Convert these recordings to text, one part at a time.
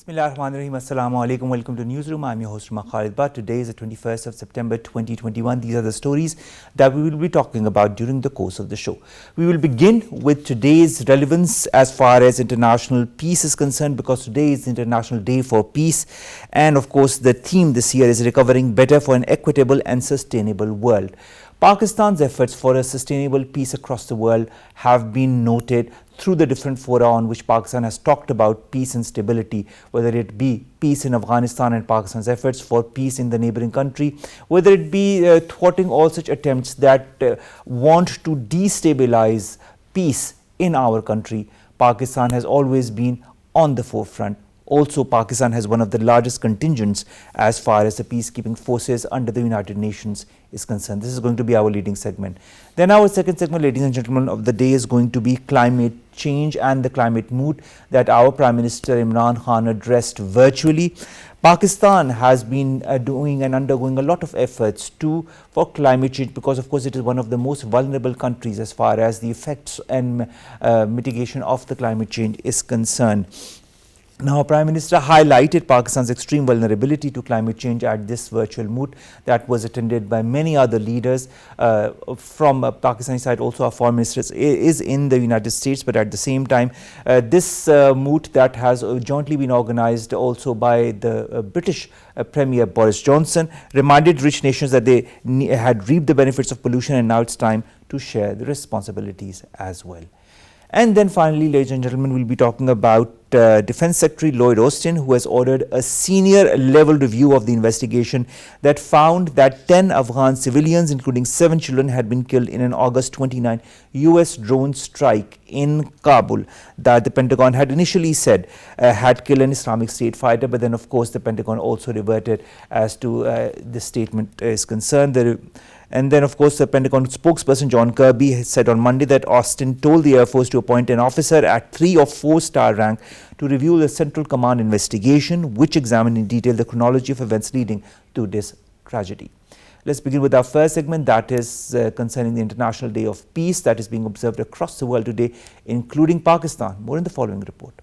Bismillahirrahmanirrahim. Assalamu alaikum. Welcome to Newsroom. I'm your host, Khalid Butt. Today is the 21st of September 2021. These are the stories that we will be talking about during the course of the show. We will begin with today's relevance as far as international peace is concerned, because today is the International Day for Peace. And of course, the theme this year is recovering better for an equitable and sustainable world. Pakistan's efforts for a sustainable peace across the world have been noted through the different fora on which Pakistan has talked about peace and stability, whether it be peace in Afghanistan and Pakistan's efforts for peace in the neighboring country, whether it be thwarting all such attempts that want to destabilize peace in our country. Pakistan has always been on the forefront. Also, Pakistan has one of the largest contingents as far as the peacekeeping forces under the United Nations is concerned. This is going to be our leading segment. Then our second segment, ladies and gentlemen, of the day is going to be climate change and the climate mood that our Prime Minister Imran Khan addressed virtually. Pakistan has been doing and undergoing a lot of efforts for climate change, because of course it is one of the most vulnerable countries as far as the effects and mitigation of the climate change is concerned. Now, Prime Minister highlighted Pakistan's extreme vulnerability to climate change at this virtual moot that was attended by many other leaders from Pakistani side. Also, our foreign minister is in the United States, but at the same time, this moot that has jointly been organized also by the British Premier Boris Johnson reminded rich nations that they had reaped the benefits of pollution, and now it's time to share the responsibilities as well. And then finally, ladies and gentlemen, we'll be talking about Defense Secretary Lloyd Austin, who has ordered a senior level review of the investigation that found that 10 Afghan civilians, including 7 children, had been killed in an August 29 US drone strike in Kabul that the Pentagon had initially said had killed an Islamic State fighter. But then, of course, the Pentagon also reverted as to this statement is concerned. And then, of course, the Pentagon spokesperson John Kirby said on Monday that Austin told the Air Force to appoint an officer at 3 or 4 star rank to review the Central Command investigation, which examined in detail the chronology of events leading to this tragedy. Let's begin with our first segment, that is concerning the International Day of Peace that is being observed across the world today, including Pakistan. More in the following report.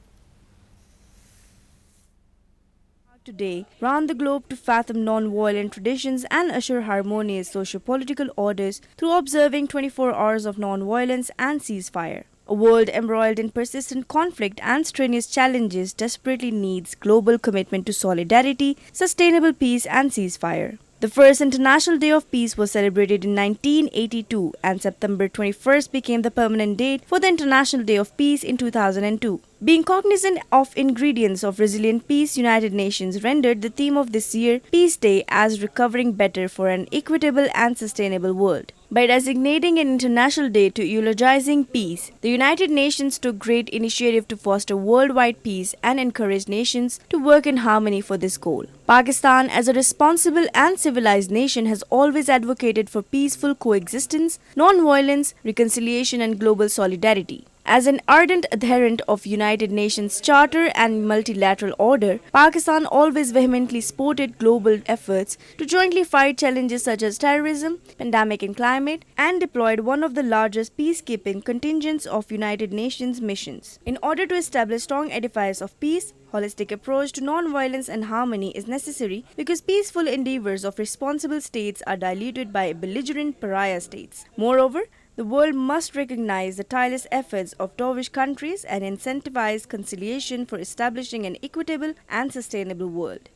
Today, round the globe to fathom non-violent traditions and assure harmonious socio-political orders through observing 24 hours of non-violence and ceasefire. A world embroiled in persistent conflict and strenuous challenges desperately needs global commitment to solidarity, sustainable peace and ceasefire. The first International Day of Peace was celebrated in 1982, and September 21st became the permanent date for the International Day of Peace in 2002. Being cognizant of ingredients of resilient peace, United Nations rendered the theme of this year, Peace Day, as recovering better for an equitable and sustainable world. By designating an international day to eulogizing peace, the United Nations took great initiative to foster worldwide peace and encourage nations to work in harmony for this goal. Pakistan, as a responsible and civilized nation, has always advocated for peaceful coexistence, non-violence, reconciliation and global solidarity. As an ardent adherent of United Nations Charter and multilateral order, Pakistan always vehemently supported global efforts to jointly fight challenges such as terrorism, pandemic and climate, and deployed one of the largest peacekeeping contingents of United Nations missions. In order to establish strong edifice of peace, holistic approach to non-violence and harmony is necessary because peaceful endeavors of responsible states are diluted by belligerent pariah states. Moreover, the world must recognize the tireless efforts of dovish countries and incentivize conciliation for establishing an equitable and sustainable world.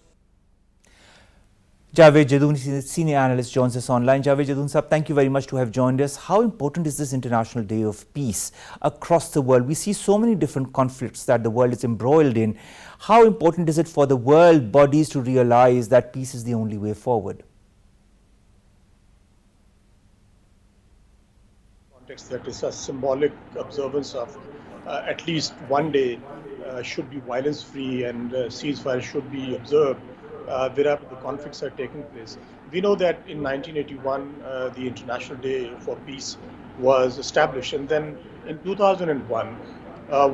Javed Jadoon, senior analyst, joins us online. Javed Jadoon sir, thank you very much to have joined us. How important is this International Day of Peace across the world? We see so many different conflicts that the world is embroiled in. How important is it for the world bodies to realize that peace is the only way forward? That is a symbolic observance of at least one day should be violence-free and ceasefire should be observed wherever the conflicts are taking place. We know that in 1981 the International Day for Peace was established, and then in 2001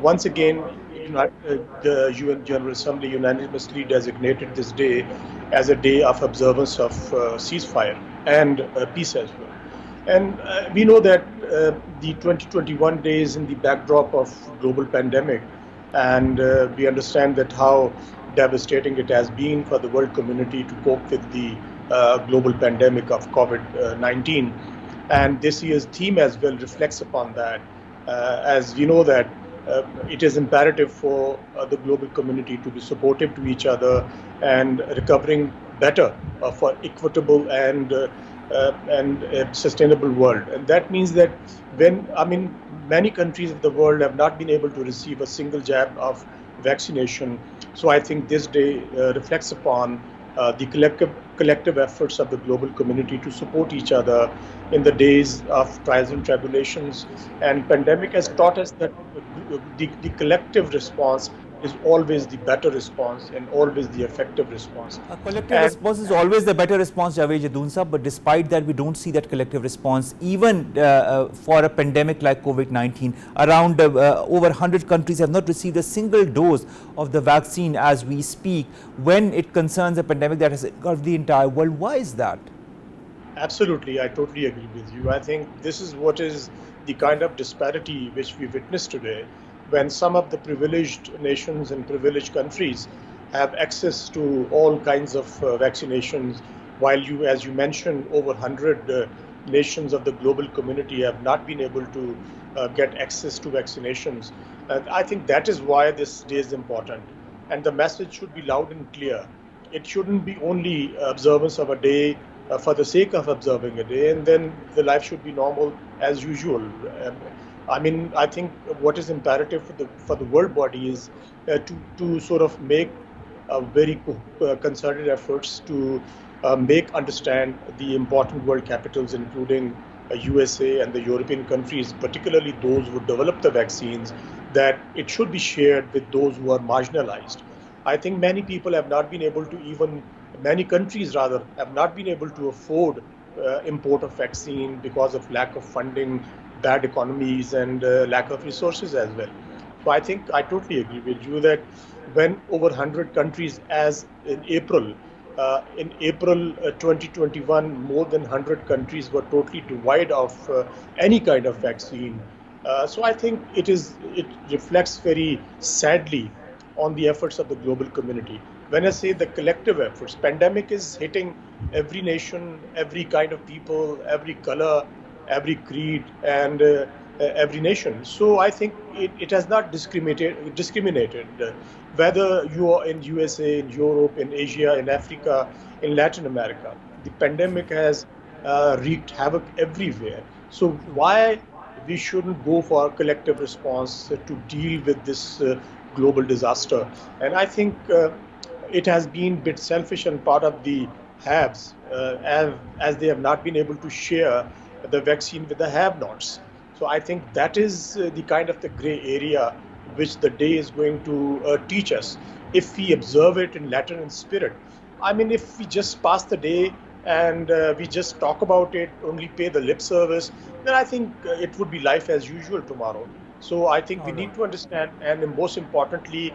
once again the UN General Assembly unanimously designated this day as a day of observance of ceasefire and peace as well. And we know that the 2021 days in the backdrop of global pandemic, and we understand that how devastating it has been for the world community to cope with the global pandemic of COVID-19. And this year's theme as well reflects upon that. As we know that it is imperative for the global community to be supportive to each other and recovering better for equitable and sustainable world. And that means that many countries of the world have not been able to receive a single jab of vaccination. So I think this day reflects upon the collective efforts of the global community to support each other in the days of trials and tribulations. And pandemic has taught us that the collective response is always the better response and always the effective response. A collective And response is always the better response, Javed Jadoon Sahab, but despite that, we don't see that collective response, even for a pandemic like COVID-19. Around over 100 countries have not received a single dose of the vaccine as we speak, when it concerns a pandemic that has engulfed the entire world. Why is that? Absolutely, I totally agree with you. I think this is what is the kind of disparity which we witness today, when some of the privileged nations and privileged countries have access to all kinds of vaccinations, while you, as you mentioned, over 100 nations of the global community have not been able to get access to vaccinations. And I think that is why this day is important. And the message should be loud and clear. It shouldn't be only observance of a day for the sake of observing a day, and then the life should be normal as usual. I think what is imperative for the world body is to sort of make very concerted efforts to understand the important world capitals, including USA and the European countries, particularly those who develop the vaccines, that it should be shared with those who are marginalized. I think many countries have not been able to afford import of vaccine because of lack of funding, bad economies, and lack of resources as well. So I think I totally agree with you that when over 100 countries, as in April 2021, more than 100 countries were totally devoid of any kind of vaccine. So I think it reflects very sadly on the efforts of the global community. When I say the collective efforts, pandemic is hitting every nation, every kind of people, every color, every creed, and every nation. So I think it has not discriminated whether you are in USA, in Europe, in Asia, in Africa, in Latin America. The pandemic has wreaked havoc everywhere. So why we shouldn't go for a collective response to deal with this global disaster? And I think it has been a bit selfish on part of the haves, as they have not been able to share the vaccine with the have-nots. So I think that is the kind of the gray area which the day is going to teach us. If we observe it in letter and spirit, if we just pass the day and we just talk about it, only pay the lip service, then I think it would be life as usual tomorrow. So I think we need to understand, and most importantly,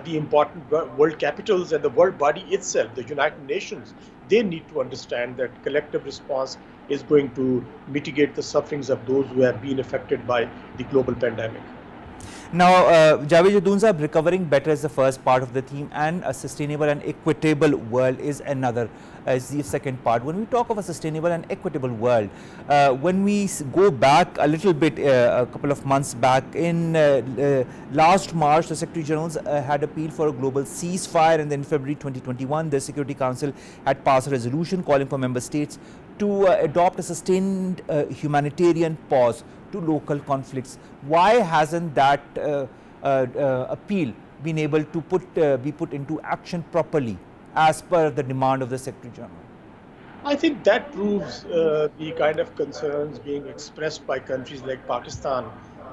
the important world capitals and the world body itself, the United Nations, they need to understand that collective response is going to mitigate the sufferings of those who have been affected by the global pandemic. Now, Javed Jadoon Sahab, recovering better is the first part of the theme, and a sustainable and equitable world is another, as the second part. When we talk of a sustainable and equitable world, when we go back a little bit, a couple of months back, in last March, the Secretary Generals had appealed for a global ceasefire, and then in February 2021, the Security Council had passed a resolution calling for member states to adopt a sustained humanitarian pause to local conflicts. Why hasn't that appeal been able to be put into action properly as per the demand of the Secretary General? I think that proves the kind of concerns being expressed by countries like Pakistan,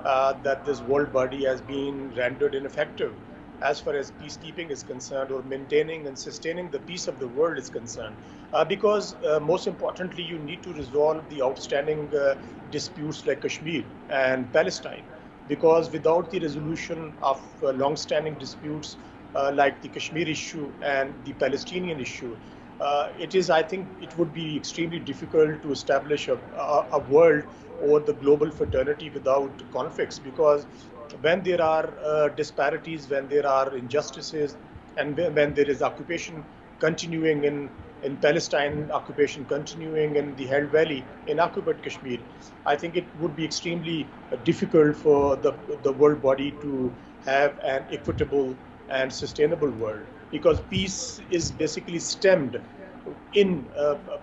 that this world body has been rendered ineffective as far as peacekeeping is concerned, or maintaining and sustaining the peace of the world is concerned. Because most importantly, you need to resolve the outstanding disputes like Kashmir and Palestine. Because without the resolution of long-standing disputes like the Kashmir issue and the Palestinian issue, I think it would be extremely difficult to establish a world or the global fraternity without conflicts. Because when there are disparities, when there are injustices, And when there is occupation continuing in Palestine, occupation continuing in the Held Valley in occupied Kashmir, I think it would be extremely difficult for the world body to have an equitable and sustainable world, because peace is basically stemmed in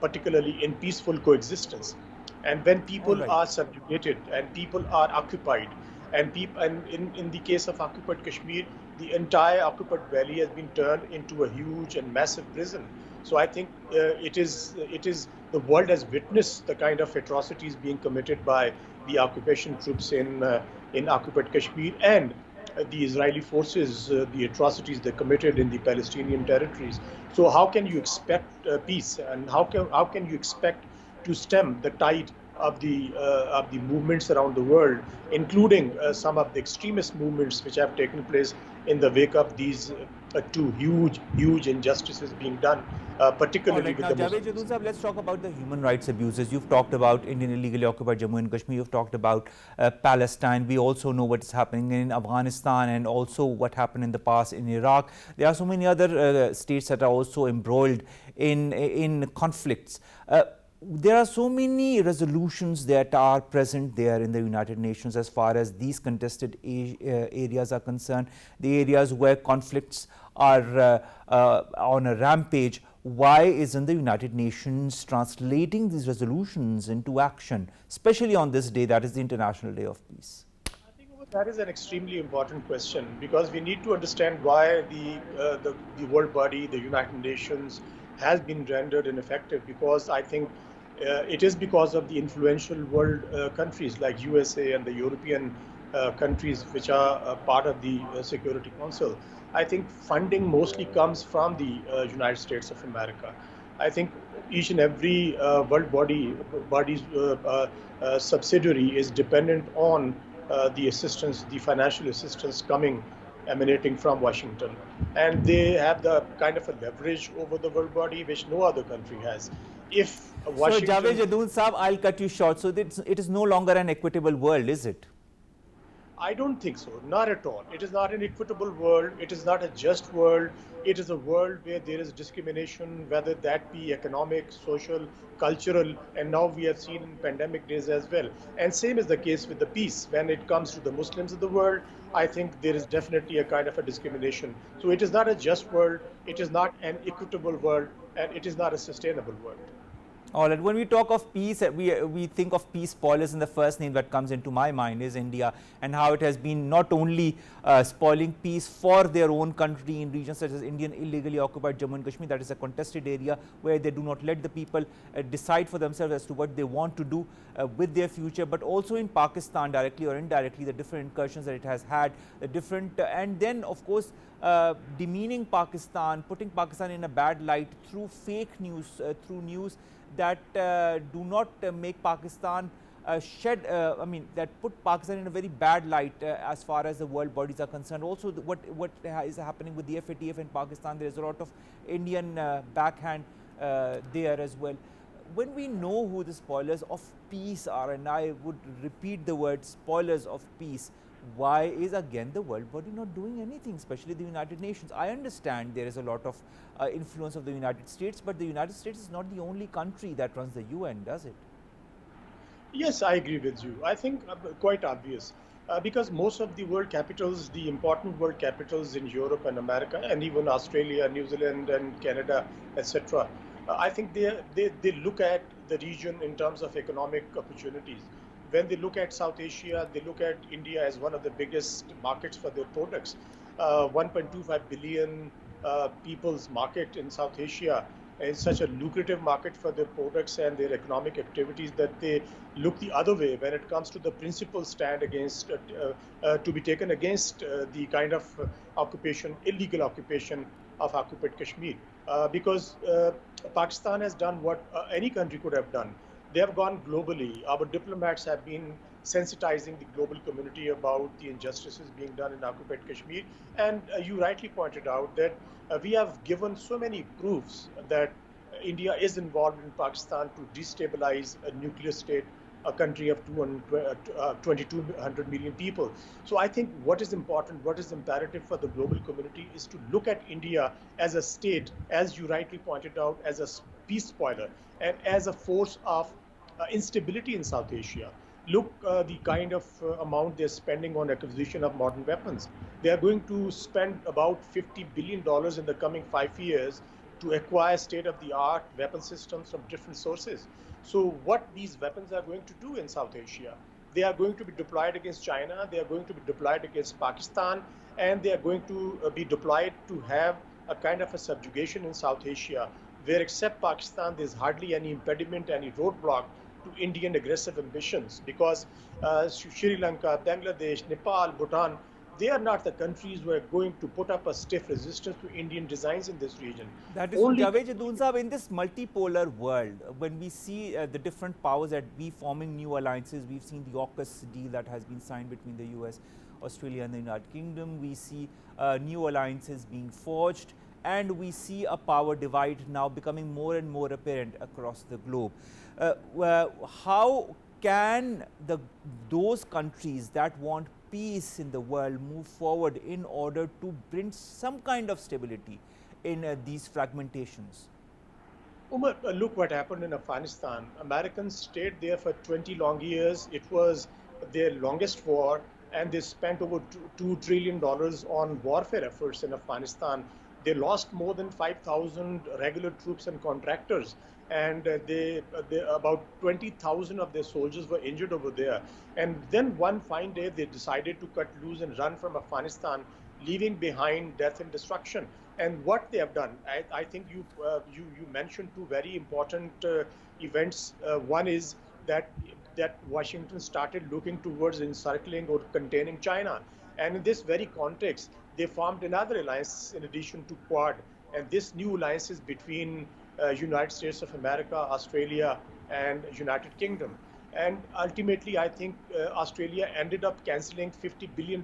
particularly in peaceful coexistence. And when All people right. are subjugated and people are occupied, and in the case of occupied Kashmir, the entire occupied valley has been turned into a huge and massive prison. So I think it is the world has witnessed the kind of atrocities being committed by the occupation troops in occupied Kashmir, and the Israeli forces, the atrocities they committed in the Palestinian territories. So how can you expect peace, and how can you expect to stem the tide of the movements around the world, including some of the extremist movements which have taken place in the wake of these two huge injustices being done, All particularly right. with Now, the Javed Muslims. Jadoo Sahab, let's talk about the human rights abuses. You've talked about Indian illegally occupied Jammu and Kashmir. You've talked about Palestine. We also know what's happening in Afghanistan and also what happened in the past in Iraq. There are so many other states that are also embroiled in conflicts. There are so many resolutions that are present there in the United Nations as far as these contested areas are concerned, the areas where conflicts are on a rampage. Why isn't the United Nations translating these resolutions into action, especially on this day that is the International Day of Peace? I think that is an extremely important question, because we need to understand why the world body, the United Nations, has been rendered ineffective. Because I think it is because of the influential world countries like USA and the European countries, which are part of the Security Council. I think funding mostly comes from the United States of America. I think each and every world body's subsidiary is dependent on the assistance, the financial assistance coming emanating from Washington, and they have the kind of a leverage over the world body which no other country has. If So, Javed Washington Jadoon Saab, I'll cut you short. So, it is no longer an equitable world, is it? I don't think so. Not at all. It is not an equitable world. It is not a just world. It is a world where there is discrimination, whether that be economic, social, cultural, and now we have seen in pandemic days as well. And same is the case with the peace. When it comes to the Muslims of the world, I think there is definitely a kind of a discrimination. So it is not a just world. It is not an equitable world, and it is not a sustainable world. All right. When we talk of peace, we think of peace spoilers, and the first name that comes into my mind is India, and how it has been not only spoiling peace for their own country in regions such as Indian illegally occupied Jammu and Kashmir, that is a contested area where they do not let the people decide for themselves as to what they want to do with their future, but also in Pakistan, directly or indirectly, the different incursions that it has had, the different, and then of course demeaning Pakistan, putting Pakistan in a bad light through fake news, through news that do not make Pakistan that put Pakistan in a very bad light as far as the world bodies are concerned. Also, what is happening with the FATF in Pakistan, there is a lot of Indian backhand there as well. When we know who the spoilers of peace are, and I would repeat the word spoilers of peace, why is again the world body not doing anything, especially the United Nations? I understand there is a lot of influence of the United States, but the United States is not the only country that runs the UN, does it? Yes, I agree with you. I think quite obvious. Because most of the world capitals, the important world capitals in Europe and America, and even Australia, New Zealand, and Canada, etc., I think they look at the region in terms of economic opportunities. When they look at South Asia, they look at India as one of the biggest markets for their products. 1.25 billion people's market in South Asia is such a lucrative market for their products and their economic activities, that they look the other way when it comes to the principal stand against to be taken against the kind of occupation, illegal occupation of occupied Kashmir. Because Pakistan has done what any country could have done. They have gone globally. Our diplomats have been sensitizing the global community about the injustices being done in occupied Kashmir. And you rightly pointed out that we have given so many proofs that India is involved in Pakistan to destabilize a nuclear state a country of 2,200 million people. So I think what is important, what is imperative for the global community is to look at India as a state, as you rightly pointed out, as a peace spoiler and as a force of instability in South Asia. Look, the kind of amount they're spending on acquisition of modern weapons. They are going to spend about $50 billion in the coming 5 years to acquire state-of-the-art weapon systems from different sources. So what these weapons are going to do in South Asia? They are going to be deployed against China, they are going to be deployed against Pakistan, and they are going to be deployed to have a kind of a subjugation in South Asia, where except Pakistan, there's hardly any impediment, any roadblock to Indian aggressive ambitions, because Sri Lanka, Bangladesh, Nepal, Bhutan, they are not the countries who are going to put up a stiff resistance to Indian designs in this region. That is Only Javed Jadoon Sahab, in this multipolar world, when we see the different powers that be forming new alliances, we've seen the AUKUS deal that has been signed between the US, Australia and the United Kingdom. We see new alliances being forged, and we see a power divide now becoming more and more apparent across the globe. How can those countries that want peace in the world move forward in order to bring some kind of stability in these fragmentations? Umar, look what happened in Afghanistan. Americans stayed there for 20 long years. It was their longest war, and they spent over $2 trillion on warfare efforts in Afghanistan. They lost more than 5,000 regular troops and contractors, and about 20,000 of their soldiers were injured over there. And then one fine day, they decided to cut loose and run from Afghanistan, leaving behind death and destruction. And what they have done, I think you mentioned two very important events. One is that Washington started looking towards encircling or containing China, and in this very context, they formed another alliance in addition to Quad. And this new alliance is between United States of America, Australia, and United Kingdom. And ultimately, I think Australia ended up canceling $50 billion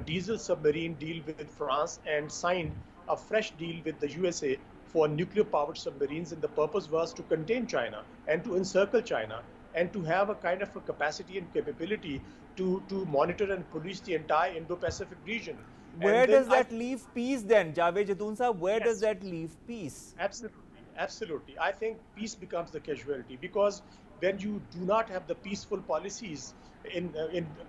diesel submarine deal with France and signed a fresh deal with the USA for nuclear-powered submarines. And the purpose was to contain China and to encircle China and to have a kind of a capacity and capability to monitor and police the entire Indo-Pacific region. Where does that leave peace then, Javed Jadoon Sahab? Where does that leave peace? Absolutely. I think peace becomes the casualty, because when you do not have the peaceful policies,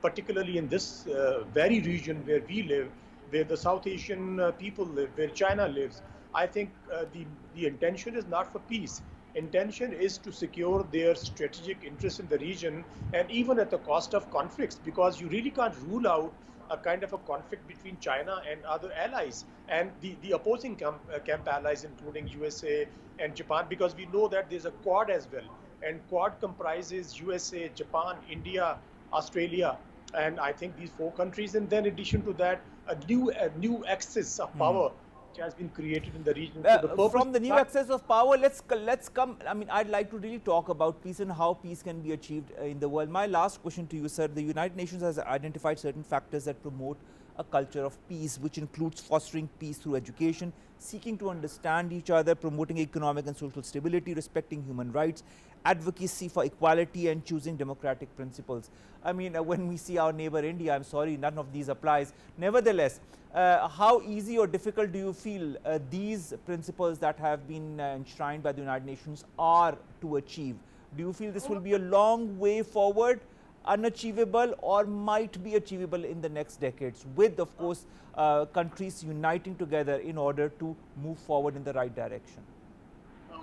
particularly in this very region where we live, where the South Asian people live, where China lives, I think the intention is not for peace. Intention is to secure their strategic interests in the region, and even at the cost of conflicts, because you really can't rule out a kind of a conflict between China and other allies and the opposing camp allies, including USA and Japan, because we know that there's a Quad as well. And Quad comprises USA, Japan, India, Australia, and I think these four countries. And then in addition to that, a new axis of power has been created in the region. From the new access of power, let's come. I mean, I'd like to really talk about peace and how peace can be achieved in the world. My last question to you, sir: the United Nations has identified certain factors that promote a culture of peace, which includes fostering peace through education, seeking to understand each other, promoting economic and social stability, respecting human rights, advocacy for equality, and choosing democratic principles. I mean, when we see our neighbor India, I'm sorry, none of these applies. Nevertheless, how easy or difficult do you feel these principles that have been enshrined by the United Nations are to achieve? Do you feel this will be a long way forward, unachievable, or might be achievable in the next decades, with, of course, countries uniting together in order to move forward in the right direction?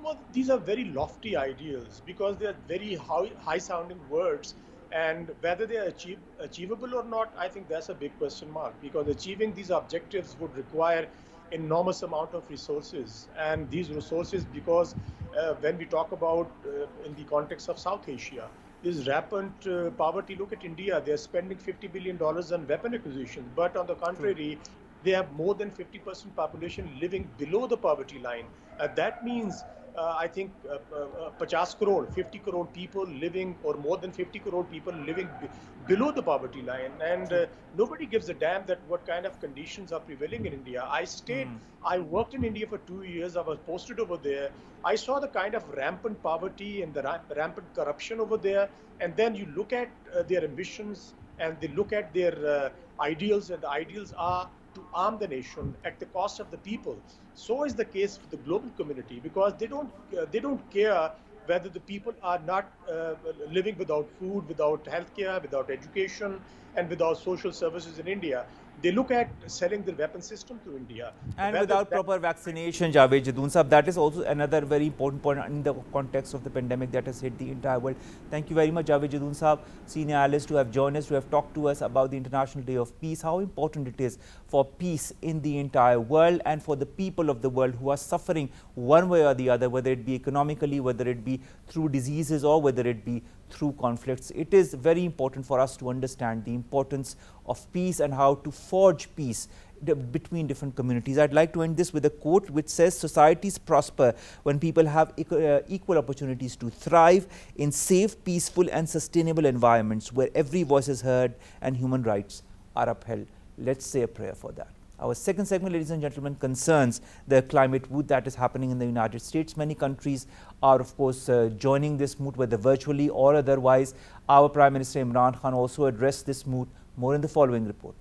Well, these are very lofty ideals, because they are very high-sounding words, and whether they are achievable or not, I think that's a big question mark, because achieving these objectives would require enormous amount of resources. And these resources, because when we talk about in the context of South Asia, this rampant poverty. Look at India, they're spending $50 billion on weapon acquisition, but on the contrary, they have more than 50% population living below the poverty line. That means I think 50 crore, 50 crore people living, or more than 50 crore people living below the poverty line, and nobody gives a damn that what kind of conditions are prevailing in India. I worked in India for 2 years. I was posted over there. I saw the kind of rampant poverty and the rampant corruption over there. And then you look at their ambitions, and they look at their ideals, and the ideals are to arm the nation at the cost of the people. So is the case for the global community, because they don't care whether the people are not living without food, without healthcare, without education, and without social services in India. They look at selling the weapon system to India. And Whether without proper vaccination, Javed Jadoon Sahab, that is also another very important point in the context of the pandemic that has hit the entire world. Thank you very much, Javed Jadoon Sahab, senior analyst, to have joined us, to have talked to us about the International Day of Peace, how important it is for peace in the entire world and for the people of the world who are suffering one way or the other, whether it be economically, whether it be through diseases, or whether it be through conflicts. It is very important for us to understand the importance of peace and how to forge peace between different communities. I'd like to end this with a quote which says, "Societies prosper when people have equal opportunities to thrive in safe, peaceful and sustainable environments where every voice is heard and human rights are upheld." Let's say a prayer for that. Our second segment, ladies and gentlemen, concerns the climate mood that is happening in the United States. Many countries are, of course, joining this mood, whether virtually or otherwise. Our Prime Minister Imran Khan also addressed this mood. More in the following report.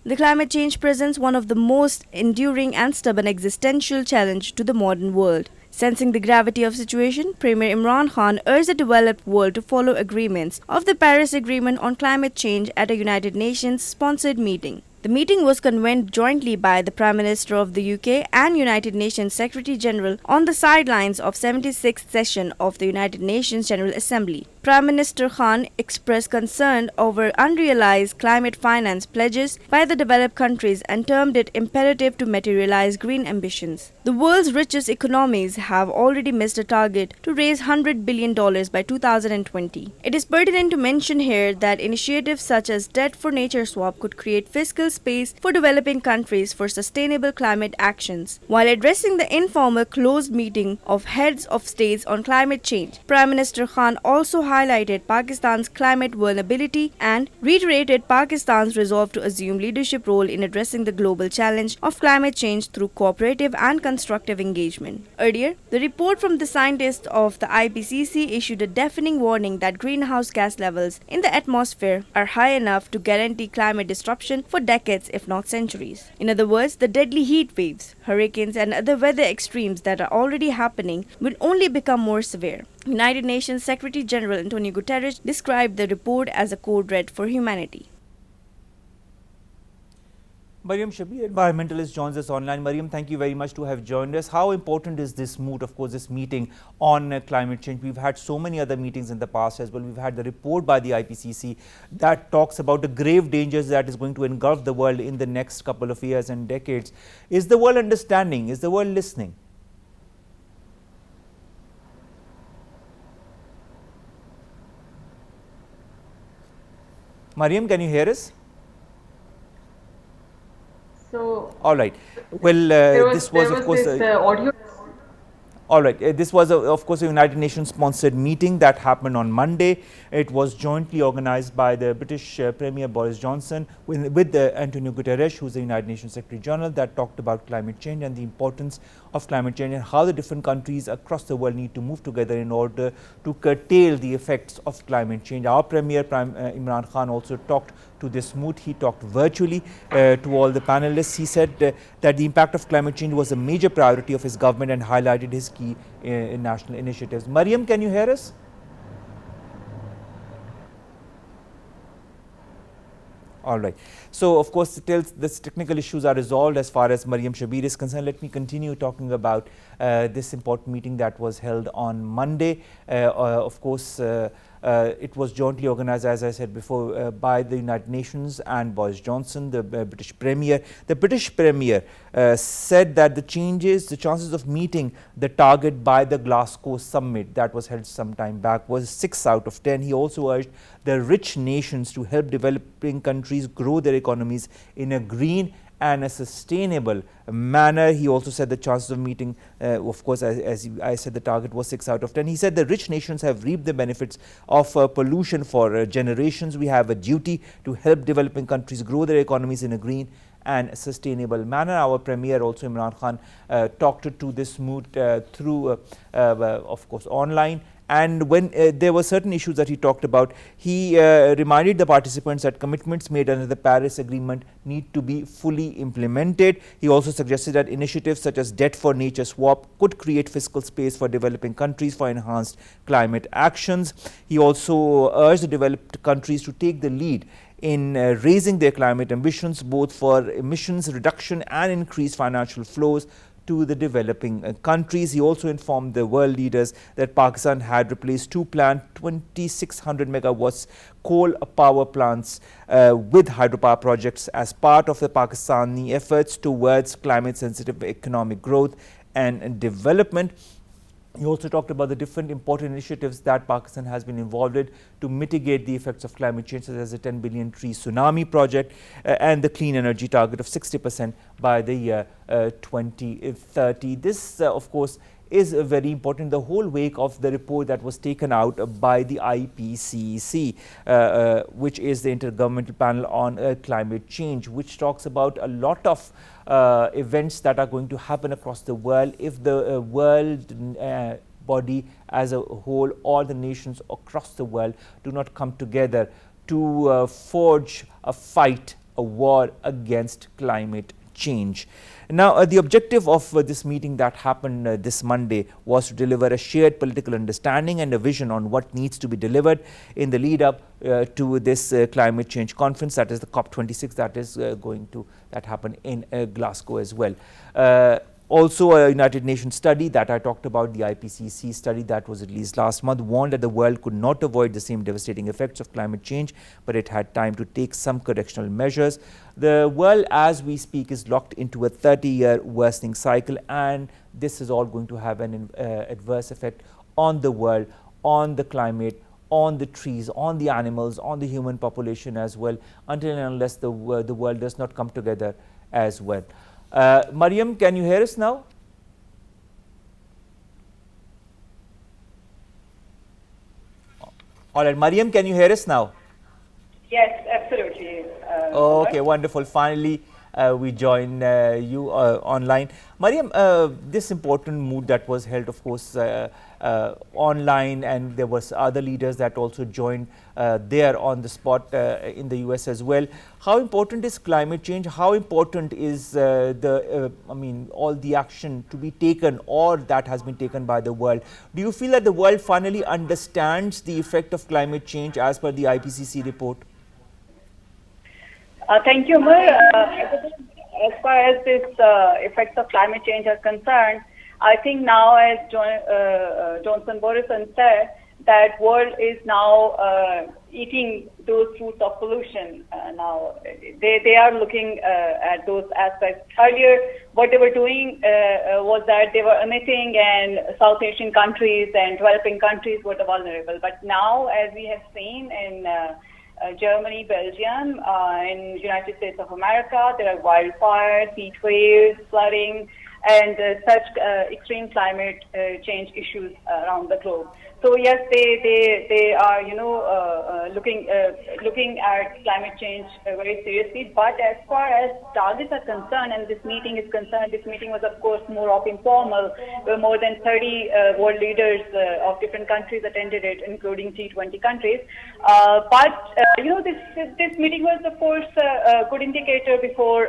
The climate change presents one of the most enduring and stubborn existential challenge to the modern world. Sensing the gravity of situation, Premier Imran Khan urged the developed world to follow agreements of the Paris Agreement on climate change at a United Nations sponsored meeting. The meeting was convened jointly by the Prime Minister of the UK and United Nations Secretary General on the sidelines of 76th session of the United Nations General Assembly. Prime Minister Khan expressed concern over unrealized climate finance pledges by the developed countries and termed it imperative to materialize green ambitions. The world's richest economies have already missed a target to raise $100 billion by 2020. It is pertinent to mention here that initiatives such as Debt for Nature Swap could create fiscal space for developing countries for sustainable climate actions. While addressing the informal closed meeting of heads of states on climate change, Prime Minister Khan also highlighted Pakistan's climate vulnerability and reiterated Pakistan's resolve to assume leadership role in addressing the global challenge of climate change through cooperative and constructive engagement. Earlier, the report from the scientists of the IPCC issued a deafening warning that greenhouse gas levels in the atmosphere are high enough to guarantee climate disruption for decades, if not centuries. In other words, the deadly heat waves, hurricanes and other weather extremes that are already happening will only become more severe. United Nations Secretary General Antonio Guterres described the report as a code red for humanity. Mariam Shabir, environmentalist, joins us online. Mariam, thank you very much to have joined us. How important is this mood, of course, this meeting on climate change? We've had so many other meetings in the past as well. We've had the report by the IPCC that talks about the grave dangers that is going to engulf the world in the next couple of years and decades. Is the world understanding? Is the world listening? Mariam, can you hear us? So, all right. Well, this was, of course, audio. All right. This was, of course, a United Nations sponsored meeting that happened on Monday. It was jointly organized by the British Premier Boris Johnson with Antonio Guterres, who is the United Nations Secretary General, that talked about climate change and the importance of climate change and how the different countries across the world need to move together in order to curtail the effects of climate change. Our Premier, Imran Khan, also talked to this mood. He talked virtually to all the panelists. He said that the impact of climate change was a major priority of his government and highlighted his key national initiatives. Mariam, can you hear us? All right. So, of course, till this technical issues are resolved as far as Mariam Shabir is concerned, let me continue talking about this important meeting that was held on Monday. Of course, it was jointly organized, as I said before, by the United Nations and Boris Johnson, the British Premier. The British Premier said that the chances of meeting the target by the Glasgow summit that was held some time back was 6 out of 10. He also urged the rich nations to help developing countries grow their economies in a green and a sustainable manner. He also said the chances of meeting, of course, as I said, the target was 6 out of 10. He said the rich nations have reaped the benefits of pollution for generations. We have a duty to help developing countries grow their economies in a green and sustainable manner. Our Premier also, Imran Khan, talked to this mood through, of course, online. And when there were certain issues that he talked about, he reminded the participants that commitments made under the Paris Agreement need to be fully implemented. He also suggested that initiatives such as debt for nature swap could create fiscal space for developing countries for enhanced climate actions. He also urged the developed countries to take the lead in raising their climate ambitions, both for emissions reduction and increased financial flows to the developing countries. He also informed the world leaders that Pakistan had replaced two planned 2,600 megawatts coal power plants with hydropower projects as part of the Pakistani efforts towards climate-sensitive economic growth and development. He also talked about the different important initiatives that Pakistan has been involved in to mitigate the effects of climate change, such as the 10 billion tree tsunami project and the clean energy target of 60% by the year 2030. This, of course, is very important. The whole wake of the report that was taken out by the IPCC, which is the Intergovernmental Panel on Climate Change, which talks about a lot of events that are going to happen across the world if the world body as a whole, or the nations across the world, do not come together to forge a fight, a war against climate change. Now, the objective of this meeting that happened this Monday was to deliver a shared political understanding and a vision on what needs to be delivered in the lead up to this climate change conference, that is the COP26 that is going to happen in Glasgow as well. Also, a United Nations study that I talked about, the IPCC study that was released last month, warned that the world could not avoid the same devastating effects of climate change, but it had time to take some correctional measures. The world, as we speak, is locked into a 30-year worsening cycle, and this is all going to have an adverse effect on the world, on the climate, on the trees, on the animals, on the human population as well, until and unless the world does not come together as well. Mariam, can you hear us now? All right, Mariam, can you hear us now? Yes, absolutely. Okay, wonderful. Finally, we join you online. Mariam, this important mood that was held, of course, online, and there was other leaders that also joined there on the spot in the US as well. How important is climate change? How important is all the action to be taken or that has been taken by the world? Do you feel that the world finally understands the effect of climate change as per the IPCC report? Thank you, Umar. As far as this effects of climate change are concerned, I think now, as Johnson Morrison said, that world is now eating those fruits of pollution. Now they are looking at those aspects. Earlier, what they were doing was that they were emitting, and South Asian countries and developing countries were the vulnerable. But now, as we have seen in Germany, Belgium, in United States of America, there are wildfires, heat waves, flooding, and such extreme climate change issues around the globe. So yes, they are looking at climate change very seriously. But as far as targets are concerned, and this meeting is concerned, this meeting was of course more of informal. There were more than 30 world leaders of different countries attended it, including G20 countries. This meeting was of course a good indicator before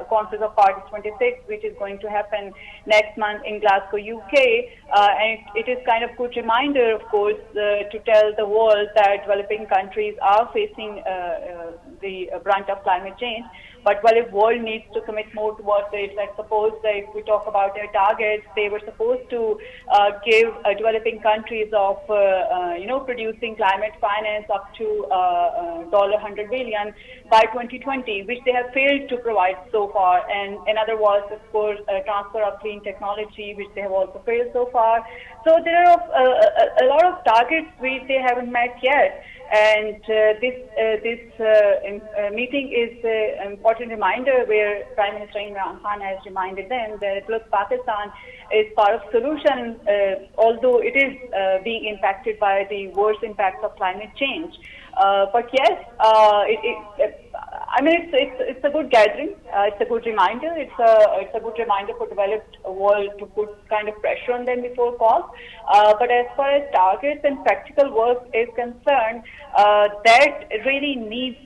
Conference of Parties 26, which is going to happen next month in Glasgow, UK, and it is kind of good reminder, of course, to tell the world that developing countries are facing the brunt of climate change. But while the world needs to commit more towards it, like suppose that if we talk about their targets, they were supposed to give developing countries of producing climate finance up to $100 billion by 2020, which they have failed to provide so far. And another was, of course, transfer of clean technology, which they have also failed so far. So there are a lot of targets which they haven't met yet. And this meeting is an important reminder where Prime Minister Imran Khan has reminded them that look, Pakistan is part of solution, although it is being impacted by the worst impacts of climate change. But yes, I mean, it's a good gathering. It's a good reminder. It's a good reminder for developed world to put kind of pressure on them before COP. But as far as targets and practical work is concerned, that really needs,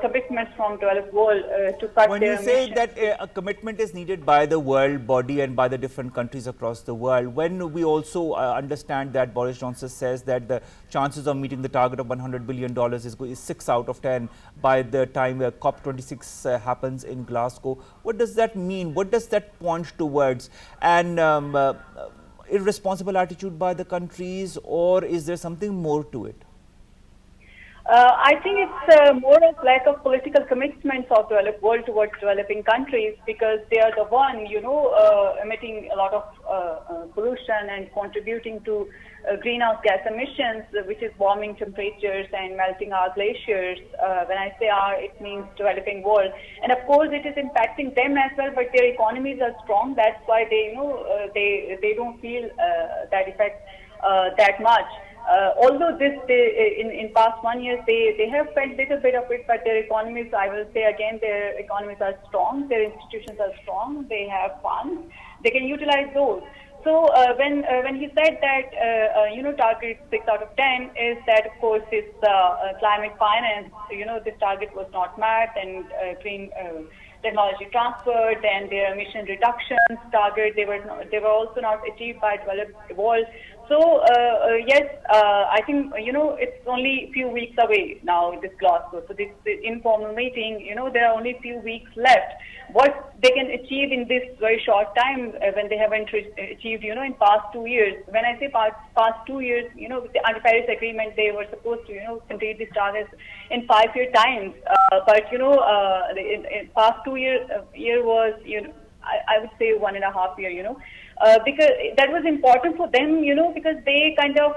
commitments from developed world to cut When their you say emissions. that a commitment is needed by the world body and by the different countries across the world, when we also understand that Boris Johnson says that the chances of meeting the target of $100 billion is 6 out of 10 by the time COP26 happens in Glasgow. What does that mean? What does that point towards? And irresponsible attitude by the countries, or is there something more to it? I think it's more of lack of political commitments of the developed world towards developing countries, because they are the one, emitting a lot of pollution and contributing to greenhouse gas emissions, which is warming temperatures and melting our glaciers. When I say our, it means developing world. And of course, it is impacting them as well, but their economies are strong. That's why they, they don't feel that effect that much. Although in past 1 year, they have felt little bit of it, but their economies, I will say again, their economies are strong, their institutions are strong, they have funds, they can utilize those. So when he said that, target 6 out of 10 is that, of course, this climate finance, this target was not met, and green technology transferred and their emission reductions target, they were also not achieved by developed world. So yes, I think it's only a few weeks away now, this Glasgow. So this informal meeting, there are only a few weeks left. What they can achieve in this very short time when they haven't achieved, in past 2 years. When I say past 2 years, with the Paris Agreement, they were supposed to, complete these targets in 5-year times. But in past 2 years, year was, I would say 1.5 year, because that was important for them, because they kind of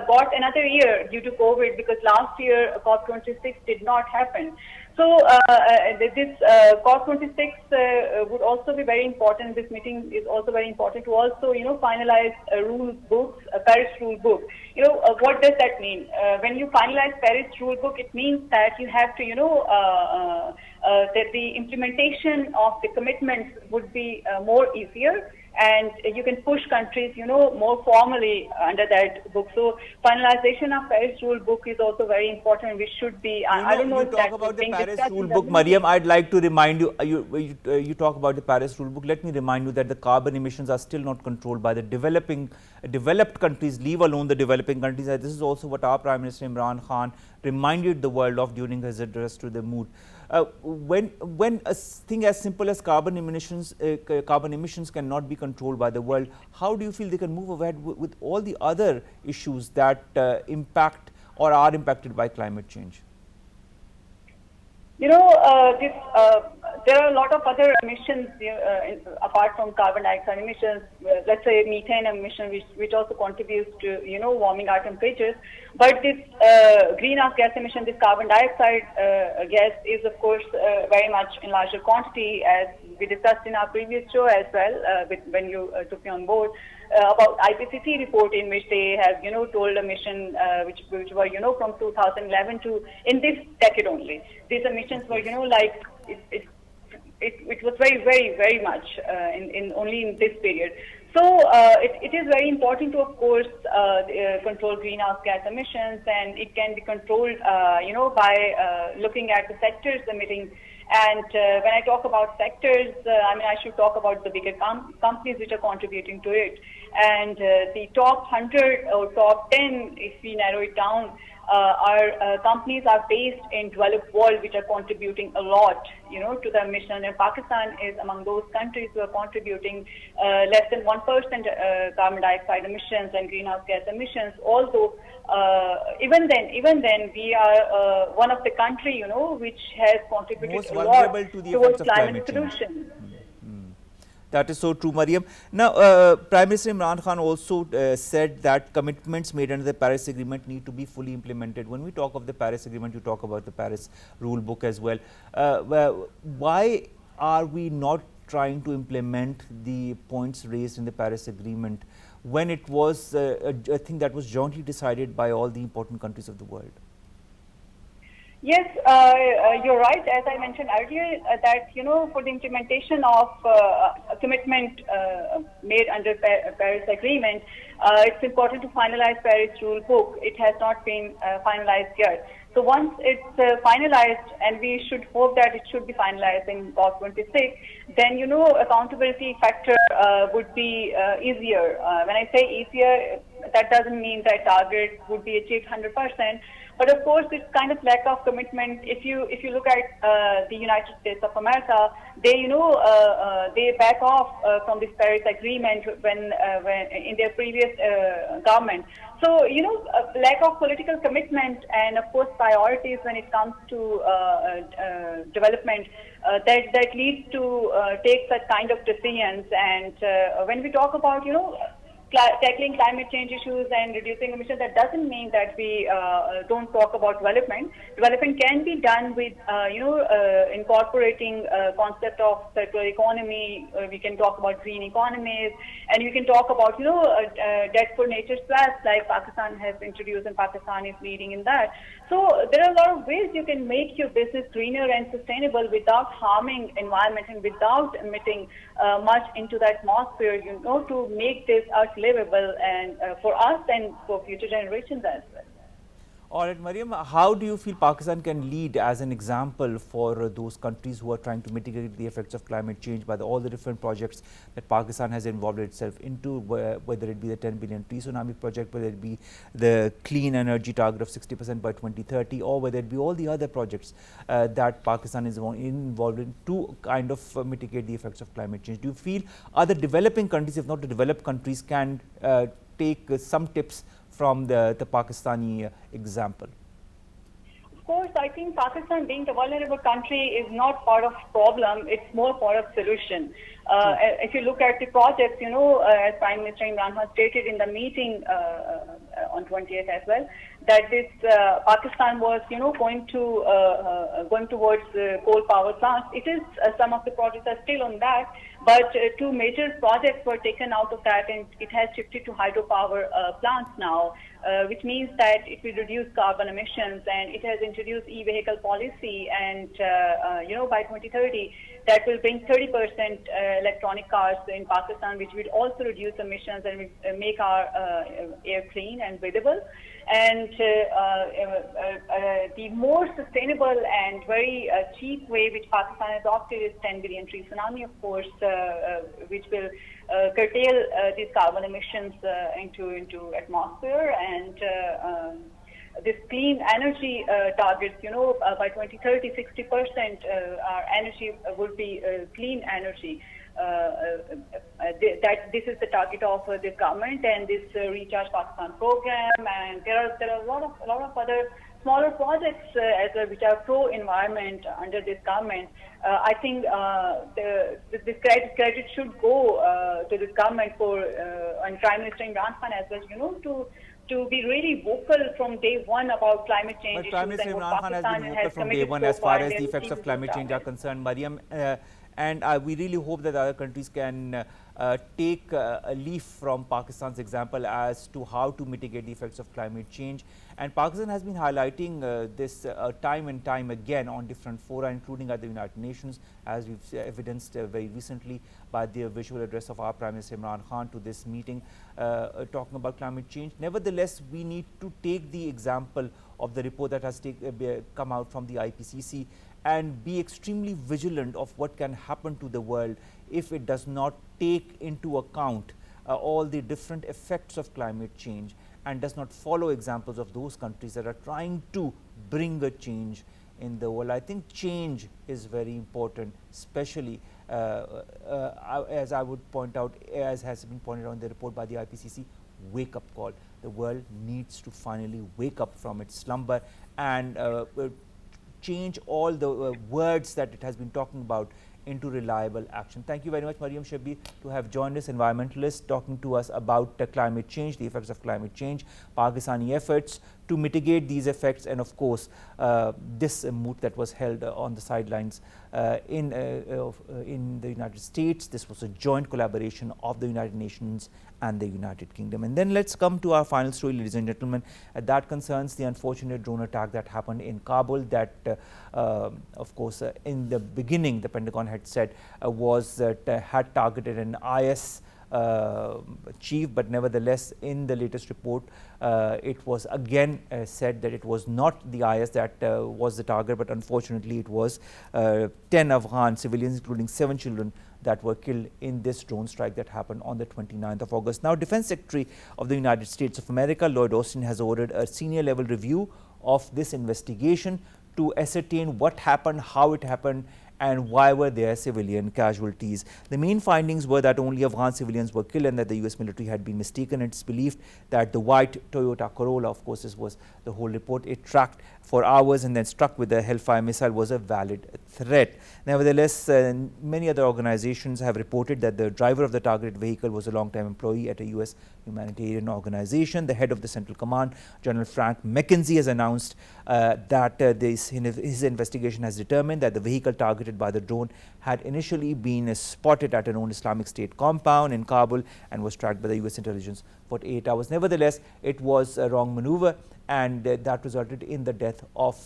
got another year due to COVID, because last year COP26 did not happen. So this COP26 would also be very important. This meeting is also very important to also, finalize rule books, Paris rule book. What does that mean? When you finalize Paris rule book, it means that you have to, that the implementation of the commitments would be more easier, and you can push countries, more formally under that book. So finalization of Paris rule book is also very important. We should be. I don't know you if talk that about is the being Paris discussed rule in the book, meeting. Mariam. I'd like to remind you. You talk about the Paris rule book. Let me remind you that the carbon emissions are still not controlled by the developed countries, leave alone the developing countries. This is also what our Prime Minister Imran Khan reminded the world of during his address to the mood. When a thing as simple as carbon emissions cannot be controlled by the world, how do you feel they can move ahead with all the other issues that impact or are impacted by climate change? There are a lot of other emissions apart from carbon dioxide emissions. Let's say methane emission, which also contributes to warming our temperatures. But this greenhouse gas emission, this carbon dioxide gas, is of course very much in larger quantity, as we discussed in our previous show as well, when you took me on board, about IPCC report, in which they have told emission which were from 2011 to in this decade only. These emissions were like it was very, very, very much in only in this period. So it is very important to, of course, control greenhouse gas emissions, and it can be controlled, by looking at the sectors emitting. And when I talk about sectors, I should talk about the bigger companies which are contributing to it. And the top 100 or top 10, if we narrow it down, our companies are based in developed world, which are contributing a lot, to the emission. And Pakistan is among those countries who are contributing less than 1% carbon dioxide emissions and greenhouse gas emissions. Although even then, we are one of the country, which has contributed Most a lot vulnerable to the towards effects of climate climate change. solution. That is so true, Mariam. Now, Prime Minister Imran Khan also said that commitments made under the Paris Agreement need to be fully implemented. When we talk of the Paris Agreement, you talk about the Paris Rule Book as well. Why are we not trying to implement the points raised in the Paris Agreement when it was a thing that was jointly decided by all the important countries of the world? Yes, you're right. As I mentioned earlier, that for the implementation of a commitment made under Paris Agreement, it's important to finalize Paris Rule Book. It has not been finalized yet. So once it's finalized, and we should hope that it should be finalized in COP26, then accountability factor would be easier. When I say easier, that doesn't mean that target would be achieved 100%. But of course, it's kind of lack of commitment. If you look at the United States of America, they they back off from this Paris Agreement when in their previous government. So lack of political commitment and of course priorities when it comes to development that leads to take such kind of decisions. And when we talk about tackling climate change issues and reducing emissions, that doesn't mean that we don't talk about development. Development can be done with, incorporating concept of circular economy. We can talk about green economies, and we can talk about, debt for nature swaps like Pakistan has introduced, and Pakistan is leading in that. So there are a lot of ways you can make your business greener and sustainable without harming environment and without emitting much into the atmosphere, to make this earth livable and for us and for future generations as well. All right, Mariam, how do you feel Pakistan can lead as an example for those countries who are trying to mitigate the effects of climate change by all the different projects that Pakistan has involved itself into, whether it be the 10 billion tree tsunami project, whether it be the clean energy target of 60% by 2030, or whether it be all the other projects that Pakistan is involved in to kind of mitigate the effects of climate change? Do you feel other developing countries, if not the developed countries, can take some tips from the Pakistani example? Of course, I think Pakistan being a vulnerable country is not part of problem, it's more part of solution. If you look at the projects, as Prime Minister Imran Khan stated in the meeting on 20th as well, that this Pakistan was, going towards coal power plants. It is some of the projects are still on that, but two major projects were taken out of that, and it has shifted to hydropower plants now, which means that it will reduce carbon emissions, and it has introduced e-vehicle policy, and by 2030 that will bring 30% electronic cars in Pakistan, which will also reduce emissions and make our air clean and breathable. And the more sustainable and very cheap way which Pakistan has opted is 10 billion tree tsunami, of course, which will curtail these carbon emissions into atmosphere, and this clean energy targets, by 2030, 60% our energy would be clean energy. That this is the target of this government and this Recharge Pakistan program, and there are a lot of other smaller projects as well which are pro-environment under this government. I think this credit should go to this government and Prime Minister Imran Khan as well, to be really vocal from day one about climate change issues. But Prime Minister Imran Khan has been vocal from day one as far as the effects of climate change are concerned, Mariam. And we really hope that other countries can take a leaf from Pakistan's example as to how to mitigate the effects of climate change. And Pakistan has been highlighting this time and time again on different fora, including at the United Nations, as we've evidenced very recently by the visual address of our Prime Minister Imran Khan to this meeting, talking about climate change. Nevertheless, we need to take the example of the report that has come out from the IPCC and be extremely vigilant of what can happen to the world if it does not take into account all the different effects of climate change and does not follow examples of those countries that are trying to bring a change in the world. I think change is very important, especially as I would point out, as has been pointed out in the report by the IPCC, wake up call. The world needs to finally wake up from its slumber and change all the words that it has been talking about into reliable action. Thank you very much, Mariam Shabbi, to have joined us, environmentalist, talking to us about climate change, the effects of climate change, Pakistani efforts to mitigate these effects, and of course this moot that was held on the sidelines in the United States. This was a joint collaboration of the United Nations and the United Kingdom. And then let's come to our final story, ladies and gentlemen. That concerns the unfortunate drone attack that happened in Kabul that of course in the beginning the Pentagon had said was that had targeted an IS chief, but nevertheless in the latest report it was again said that it was not the IS that was the target, but unfortunately it was 10 Afghan civilians, including 7 children, that were killed in this drone strike that happened on the 29th of August. Now, Defense Secretary of the United States of America, Lloyd Austin, has ordered a senior level review of this investigation to ascertain what happened, how it happened, and why were there civilian casualties. The main findings were that only Afghan civilians were killed and that the US military had been mistaken. It's believed that the white Toyota Corolla, of course this was the whole report, it tracked for hours and then struck with a Hellfire missile, was a valid threat. Nevertheless, many other organizations have reported that the driver of the targeted vehicle was a long-time employee at a US humanitarian organization. The head of the Central Command, General Frank McKenzie, has announced that his investigation has determined that the vehicle targeted by the drone had initially been spotted at a known Islamic State compound in Kabul and was tracked by the US intelligence for 8 hours. Nevertheless, it was a wrong maneuver, and that resulted in the death of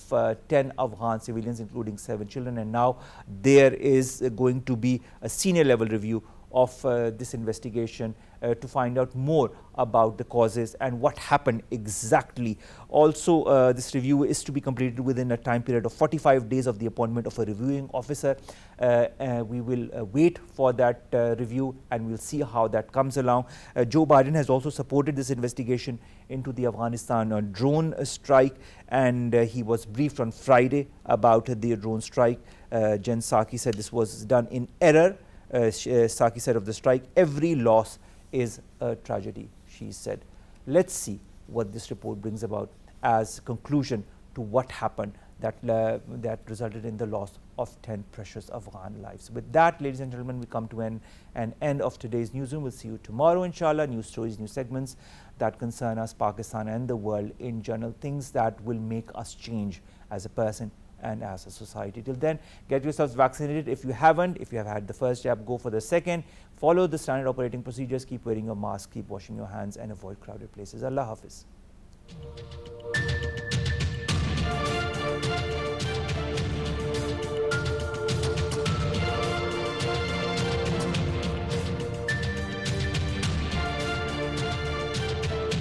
10 Afghan civilians, including 7 children. And now there is going to be a senior level review of this investigation to find out more about the causes and what happened exactly. Also, this review is to be completed within a time period of 45 days of the appointment of a reviewing officer. We will wait for that review and we'll see how that comes along. Joe Biden has also supported this investigation into the Afghanistan drone strike, and he was briefed on Friday about the drone strike. Jen Psaki said this was done in error. Psaki said of the strike, every loss is a tragedy, she said. Let's see what this report brings about as conclusion to what happened that resulted in the loss of 10 precious Afghan lives. With that, ladies and gentlemen, we come to an end of today's newsroom. We'll see you tomorrow, inshallah. New stories, new segments that concern us, Pakistan and the world in general, things that will make us change as a person and as a society. Till then, get yourselves vaccinated if you haven't. If you have had the first jab, go for the second. Follow the standard operating procedures. Keep wearing your mask, keep washing your hands, and avoid crowded places. Allah Hafiz.